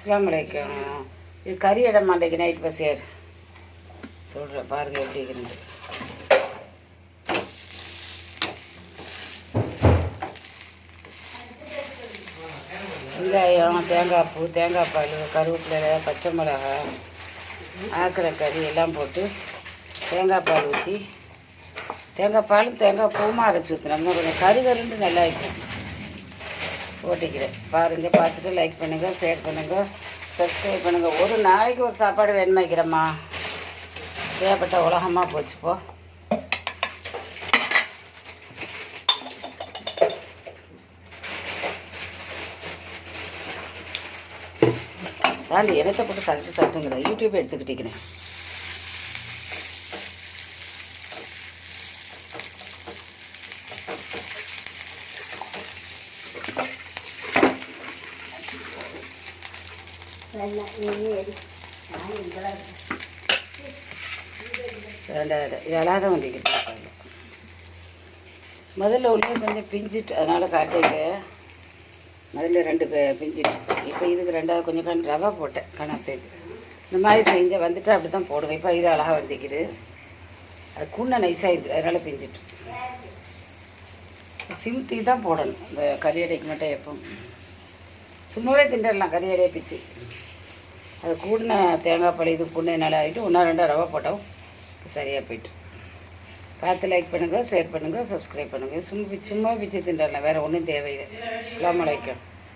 அஸ்ஸலாமு அலைக்கும். இது கறி இட மாட்டேங்க நைட் பசியார் சொல்கிறேன் பாருங்கள் எப்படி இருக்குது. வெங்காயம், தேங்காய் பூ, தேங்காய் பால், கருவேப்பிலை, பச்சை மிளகா, ஆக்கிற கறி எல்லாம் போட்டு தேங்காய் பால் ஊற்றி தேங்காய் பாலும் தேங்காய் பூமாக அரைச்சி ஊற்றினோம்னா கொஞ்சம் கருகருன்னு நல்லா இருக்கும். ஓட்டிக்கிறேன் பாருங்கள். பார்த்துட்டு லைக் பண்ணுங்கள், ஷேர் பண்ணுங்கள், சப்ஸ்கிரைப் பண்ணுங்கள். ஒரு நாளைக்கு ஒரு சாப்பாடு வேணுமா வைக்கிறம்மா, தேவைப்பட்ட உலகமாக போச்சுப்போ. தாண்டி இனத்தை போட்டு சாப்பிட்டுங்கிறேன். யூடியூப் எடுத்துக்கிட்டேங்கிறேன். இதெல்லாம் தான் வந்துக்கிட்டு முதல்ல உள்ளே கொஞ்சம் பிஞ்சிட்டு அதனால் காட்டிக்க. முதல்ல 2 பிஞ்சிட்டு இப்போ இதுக்கு 2வது கொஞ்சம் ரவை போட்டேன் கணத்துக்கு. இந்த மாதிரி செஞ்சு வந்துட்டு அப்படி தான் போடுவேன். இப்போ இது அழகாக வந்துக்கிது. அது கூண்ணை நைஸாகிடுது அதனால் பிஞ்சிட்டு சிம்த்தி தான் போடணும். இந்த கறியடைக்கு மட்டும் எப்பவும் சும்மாவே திண்டலாம் கறியடையை பிச்சு. அது கூடின தேங்காய் பழி இது புண்ணு நல்லா ஆகிட்டு 1-2 ரவை போட்டோம் சரியாக போய்ட்டு. பார்த்து லைக் பண்ணுங்கள், ஷேர் பண்ணுங்கள், சப்ஸ்கிரைப் பண்ணுங்கள். சும்மா பிச்சு திண்டலாம், வேறு ஒன்றும் தேவையில்லை. அஸ்ஸலாமு அலைக்கும்.